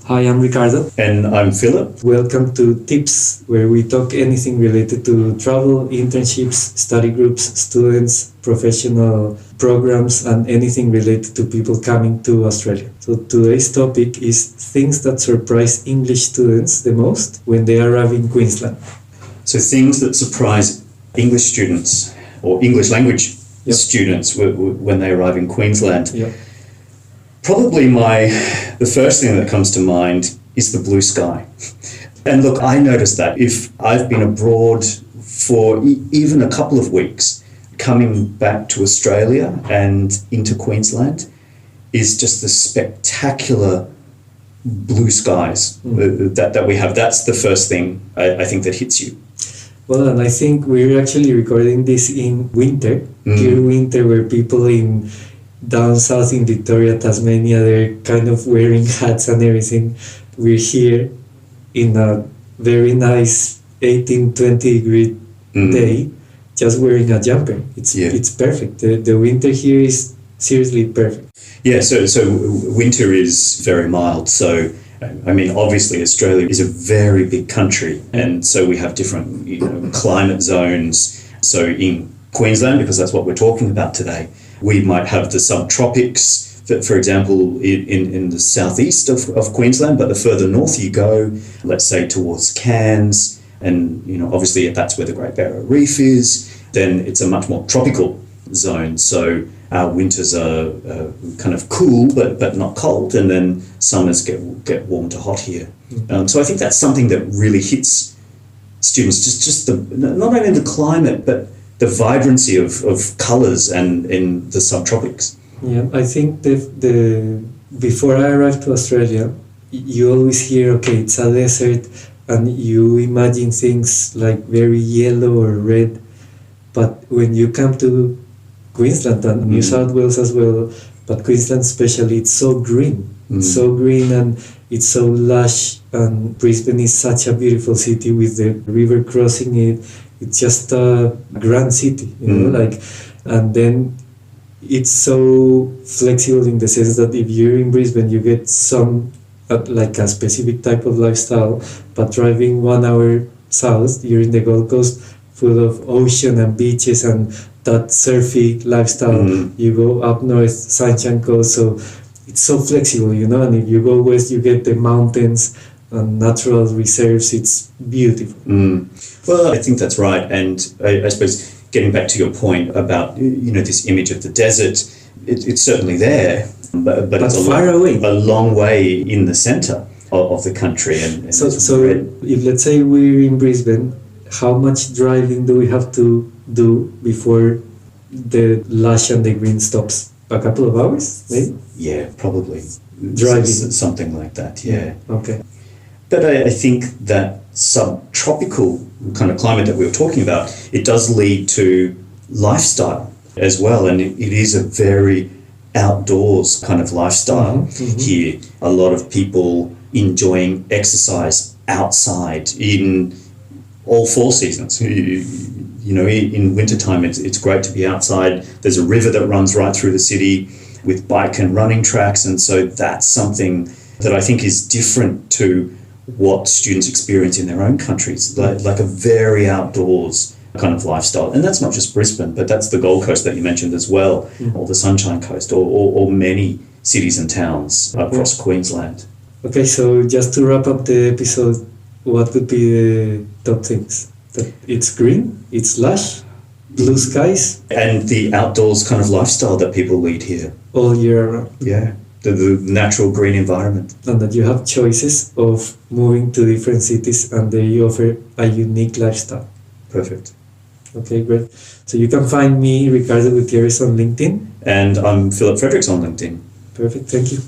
Hi, I'm Ricardo. And I'm Philip. Welcome to Tips, where we talk anything related to travel, internships, study groups, students, professional programs, and anything related to people coming to Australia. So today's topic is things that surprise English students the most when they arrive in Queensland. So things that surprise English students or English language students when they arrive in Queensland. Yep. Probably the first thing that comes to mind is the blue sky. And look, I noticed that if I've been abroad for even a couple of weeks, coming back to Australia and into Queensland is just the spectacular blue skies that we have. That's the first thing I think that hits you. Well, and I think we're actually recording this in winter, pure winter, where people in down south in Victoria, Tasmania, they're kind of wearing hats and everything. We're here in a very nice 18-20 degree day, just wearing a jumper. It's perfect. The winter here is seriously perfect. Yeah, so winter is very mild. So, I mean, obviously Australia is a very big country, and so we have different climate zones. So in Queensland, because that's what we're talking about today, we might have the subtropics, for example, in the southeast of Queensland, but the further north you go, let's say towards Cairns, and obviously that's where the Great Barrier Reef is, then it's a much more tropical zone. So our winters are kind of cool, but not cold, and then summers get warm to hot here. So I think that's something that really hits students, just not only the climate, but the vibrancy of colours and in the subtropics. Yeah, I think before I arrived to Australia, you always hear, okay, it's a desert, and you imagine things like very yellow or red. But when you come to Queensland and New South Wales as well, but Queensland especially, it's so green. It's so green and it's so lush, and Brisbane is such a beautiful city with the river crossing it. It's just a grand city, and then it's so flexible in the sense that if you're in Brisbane, you get some like a specific type of lifestyle, but driving 1 hour south, you're in the Gold Coast, full of ocean and beaches and that surfy lifestyle. You go up north, Sunshine Coast, so it's so flexible, and if you go west, you get the mountains and natural reserves. It's beautiful. Well, I think that's right, and I suppose getting back to your point about this image of the desert, it's certainly there, but it's a long way in the centre of the country. And so if let's say we're in Brisbane, how much driving do we have to do before the lush and the green stops? A couple of hours, maybe? Yeah, probably. Driving. Something like that, yeah. Okay. But I think that subtropical kind of climate that we were talking about, it does lead to lifestyle as well. And it is a very outdoors kind of lifestyle here. A lot of people enjoying exercise outside in all 4 seasons. In wintertime, it's great to be outside. There's a river that runs right through the city with bike and running tracks. And so that's something that I think is different to what students experience in their own countries, like a very outdoors kind of lifestyle. And that's not just Brisbane, but that's the Gold Coast that you mentioned as well, or the Sunshine Coast, or many cities and towns across Queensland. Okay, so just to wrap up the episode, what would be the top things? That it's green, it's lush, blue skies, and the outdoors kind of lifestyle that people lead here all year round. Yeah. The natural green environment. And that you have choices of moving to different cities and they offer a unique lifestyle. Perfect. Okay, great. So you can find me, Ricardo Gutierrez, on LinkedIn. And I'm Phillip Fredericks on LinkedIn. Perfect, thank you.